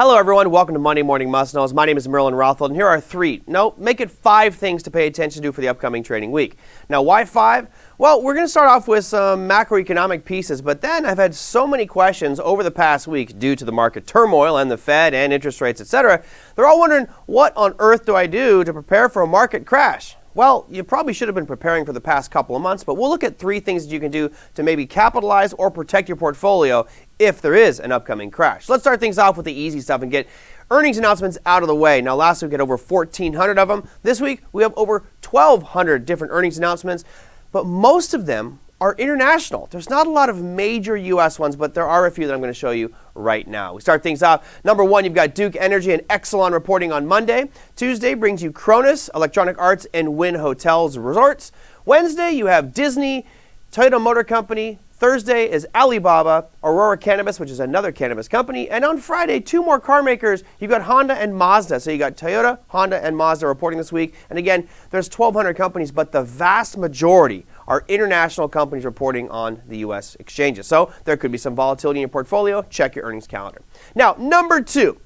Hello everyone, welcome to Monday Morning Must-Knows. My name is Merlin and here are make it 5 things to pay attention to for the upcoming trading week. Now why 5? Well, we're going to start off with some macroeconomic pieces, but then I've had so many questions over the past week due to the market turmoil and the Fed and interest rates, etc. They're all wondering, what on earth do I do to prepare for a market crash? Well, you probably should have been preparing for the past couple of months, but we'll look at 3 things that you can do to maybe capitalize or protect your portfolio if there is an upcoming crash. Let's start things off with the easy stuff and get earnings announcements out of the way. Now, last week we had over 1,400 of them. This week we have over 1,200 different earnings announcements, but most of them are international. There's not a lot of major U.S. ones, but there are a few that I'm going to show you right now. We start things off. Number 1, you've got Duke Energy and Exelon reporting on Monday. Tuesday brings you Cronus, Electronic Arts, and Wynn Hotels and Resorts. Wednesday, you have Disney, Toyota Motor Company. Thursday is Alibaba, Aurora Cannabis, which is another cannabis company. And on Friday, 2 more car makers. You've got Honda and Mazda. So you got Toyota, Honda, and Mazda reporting this week. And again, there's 1,200 companies, but the vast majority are international companies reporting on the U.S. exchanges. So there could be some volatility in your portfolio. Check your earnings calendar. Now, number 2.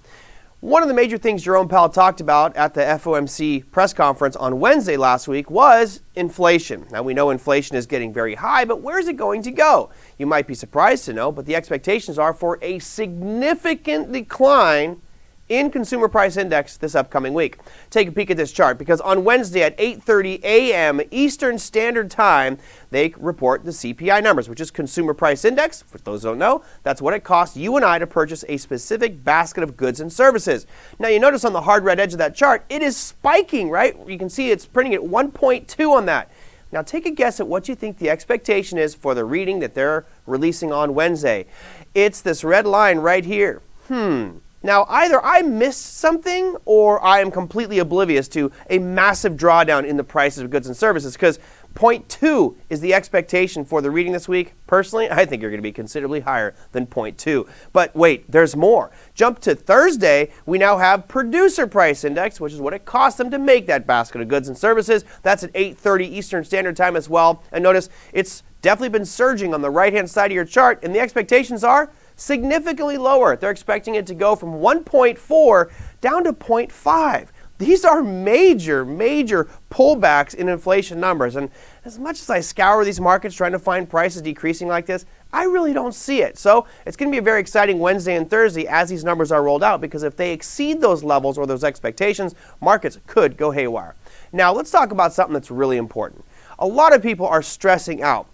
One of the major things Jerome Powell talked about at the FOMC press conference on Wednesday last week was inflation. Now, we know inflation is getting very high, but where is it going to go? You might be surprised to know, but the expectations are for a significant decline in consumer price index this upcoming week. Take a peek at this chart, because on Wednesday at 8:30 a.m. Eastern Standard Time, they report the CPI numbers, which is consumer price index. For those who don't know, that's what it costs you and I to purchase a specific basket of goods and services. Now, you notice on the hard red edge of that chart, it is spiking, right? You can see it's printing at 1.2 on that. Now, take a guess at what you think the expectation is for the reading that they're releasing on Wednesday. It's this red line right here. Now, either I missed something or I am completely oblivious to a massive drawdown in the prices of goods and services, because 0.2 is the expectation for the reading this week. Personally, I think you're going to be considerably higher than 0.2. But wait, there's more. Jump to Thursday, we now have producer price index, which is what it costs them to make that basket of goods and services. That's at 8:30 Eastern Standard Time as well. And notice it's definitely been surging on the right-hand side of your chart, and the expectations are significantly lower. They're expecting it to go from 1.4 down to 0.5. These are major pullbacks in inflation numbers. And as much as I scour these markets trying to find prices decreasing like this, I really don't see it. So it's going to be a very exciting Wednesday and Thursday as these numbers are rolled out, because if they exceed those levels or those expectations, markets could go haywire. Now, let's talk about something that's really important. A lot of people are stressing out.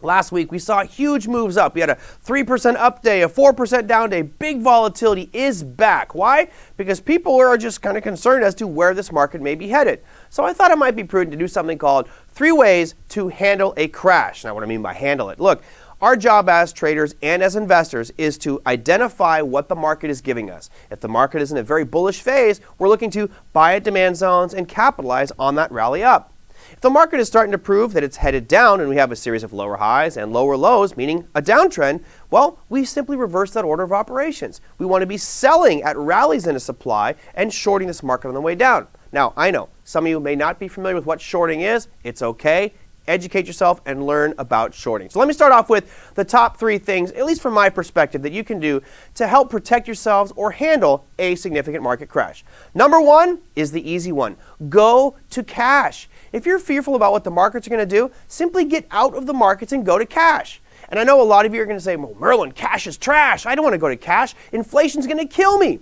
Last week, we saw huge moves up. We had a 3% up day, a 4% down day. Big volatility is back. Why? Because people are just kind of concerned as to where this market may be headed. So I thought it might be prudent to do something called 3 ways to handle a crash. Now, what I mean by handle it, look, our job as traders and as investors is to identify what the market is giving us. If the market is in a very bullish phase, we're looking to buy at demand zones and capitalize on that rally up. If the market is starting to prove that it's headed down and we have a series of lower highs and lower lows, meaning a downtrend, well, we simply reverse that order of operations. We want to be selling at rallies in a supply and shorting this market on the way down. Now, I know some of you may not be familiar with what shorting is. It's okay. Educate yourself and learn about shorting. So let me start off with the top 3 things, at least from my perspective, that you can do to help protect yourselves or handle a significant market crash. Number 1 is the easy one. Go to cash. If you're fearful about what the markets are going to do, simply get out of the markets and go to cash. And I know a lot of you are going to say, well, Merlin, cash is trash. I don't want to go to cash. Inflation's going to kill me.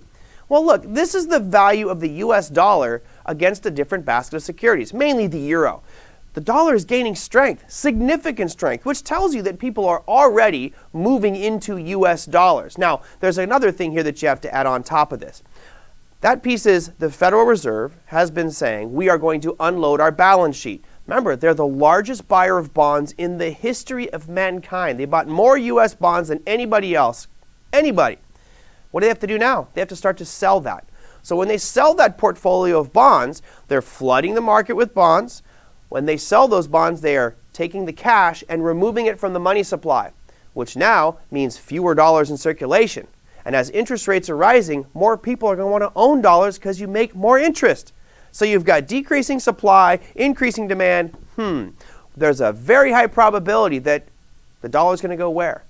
Well, look, this is the value of the U.S. dollar against a different basket of securities, mainly the euro. The dollar is gaining strength, significant strength, which tells you that people are already moving into U.S. dollars. Now, there's another thing here that you have to add on top of this. That piece is the Federal Reserve has been saying we are going to unload our balance sheet. Remember, they're the largest buyer of bonds in the history of mankind. They bought more U.S. bonds than anybody else. Anybody. What do they have to do now? They have to start to sell that. So when they sell that portfolio of bonds, they're flooding the market with bonds. When they sell those bonds, they are taking the cash and removing it from the money supply, which now means fewer dollars in circulation. And as interest rates are rising, more people are going to want to own dollars because you make more interest. So you've got decreasing supply, increasing demand. There's a very high probability that the dollar is going to go where?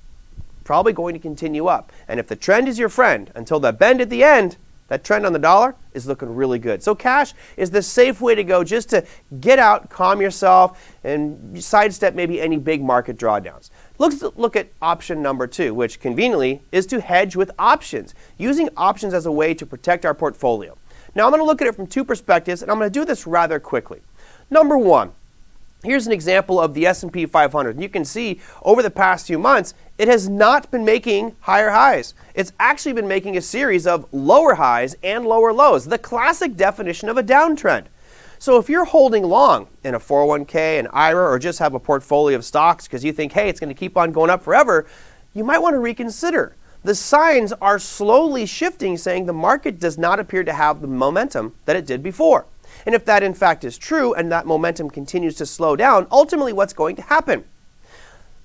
probably going to continue up. And if the trend is your friend until the bend at the end, that trend on the dollar is looking really good. So cash is the safe way to go, just to get out, calm yourself, and sidestep maybe any big market drawdowns. Let's look at option number 2, which conveniently is to hedge with options, using options as a way to protect our portfolio. Now I'm going to look at it from 2 perspectives, and I'm going to do this rather quickly. Number 1, here's an example of the S&P 500. And you can see over the past few months, it has not been making higher highs. It's actually been making a series of lower highs and lower lows, the classic definition of a downtrend. So if you're holding long in a 401k, an IRA, or just have a portfolio of stocks because you think, hey, it's going to keep on going up forever, you might want to reconsider. The signs are slowly shifting, saying the market does not appear to have the momentum that it did before. And if that in fact is true and that momentum continues to slow down, ultimately what's going to happen?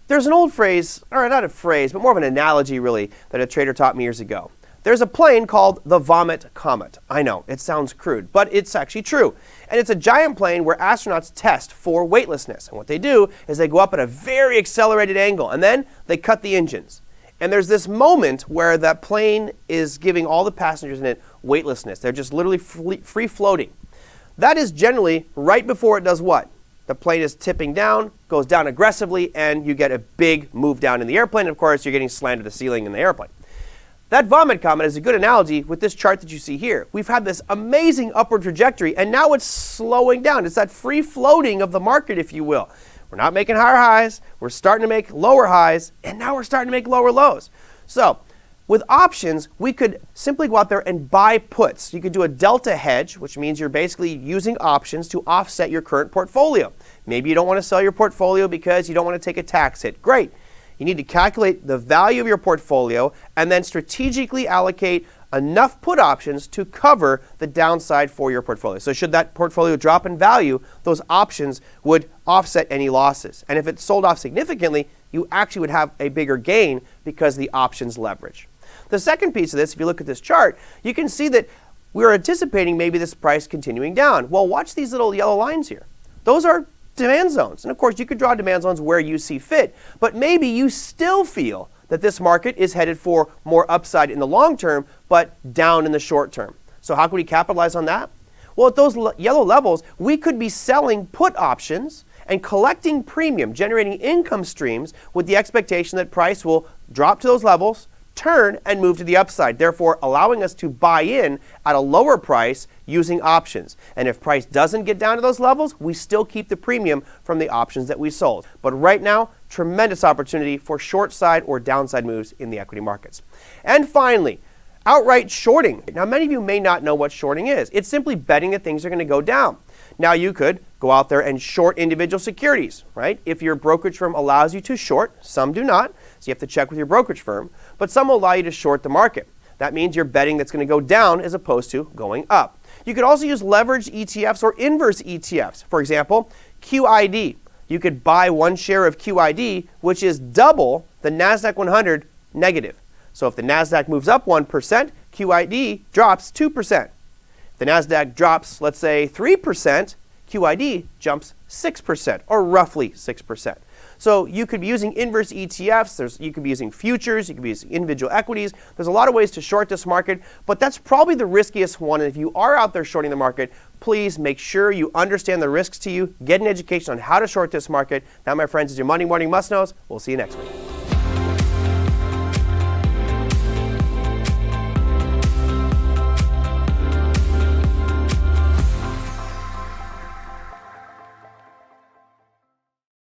There's an old phrase, or not a phrase, but more of an analogy really, that a trader taught me years ago. There's a plane called the Vomit Comet. I know, it sounds crude, but it's actually true. And it's a giant plane where astronauts test for weightlessness. And what they do is they go up at a very accelerated angle, and then they cut the engines. And there's this moment where that plane is giving all the passengers in it weightlessness. They're just literally free floating. That is generally right before it does what? The plane is tipping down, goes down aggressively, and you get a big move down in the airplane. Of course, you're getting slammed to the ceiling in the airplane. That Vomit Comet is a good analogy with this chart that you see here. We've had this amazing upward trajectory, and now it's slowing down. It's that free floating of the market, if you will. We're not making higher highs, we're starting to make lower highs, and now we're starting to make lower lows. So, with options, we could simply go out there and buy puts. You could do a delta hedge, which means you're basically using options to offset your current portfolio. Maybe you don't want to sell your portfolio because you don't want to take a tax hit. Great. You need to calculate the value of your portfolio and then strategically allocate enough put options to cover the downside for your portfolio. So should that portfolio drop in value, those options would offset any losses. And if it sold off significantly, you actually would have a bigger gain because the options leverage. The second piece of this, if you look at this chart, you can see that we're anticipating maybe this price continuing down. Well, watch these little yellow lines here. Those are demand zones. And of course, you could draw demand zones where you see fit, but maybe you still feel that this market is headed for more upside in the long term, but down in the short term. So how can we capitalize on that? Well, at those yellow levels, we could be selling put options and collecting premium, generating income streams with the expectation that price will drop to those levels, turn, and move to the upside, therefore allowing us to buy in at a lower price using options. And if price doesn't get down to those levels, we still keep the premium from the options that we sold. But right now, tremendous opportunity for short side or downside moves in the equity markets. And finally, outright shorting. Now, many of you may not know what shorting is. It's simply betting that things are going to go down. Now, you could go out there and short individual securities, right? If your brokerage firm allows you to short, some do not, so you have to check with your brokerage firm, but some will allow you to short the market. That means you're betting that's going to go down as opposed to going up. You could also use leveraged ETFs or inverse ETFs. For example, QID. You could buy one share of QID, which is double the NASDAQ 100 negative. So if the NASDAQ moves up 1%, QID drops 2%. If the NASDAQ drops, let's say, 3%, QID jumps 6%, or roughly 6%. So you could be using inverse ETFs, you could be using futures, you could be using individual equities. There's a lot of ways to short this market, but that's probably the riskiest one. And if you are out there shorting the market, please make sure you understand the risks to you, get an education on how to short this market. That, my friends, is your Monday Morning Must-Knows. We'll see you next week.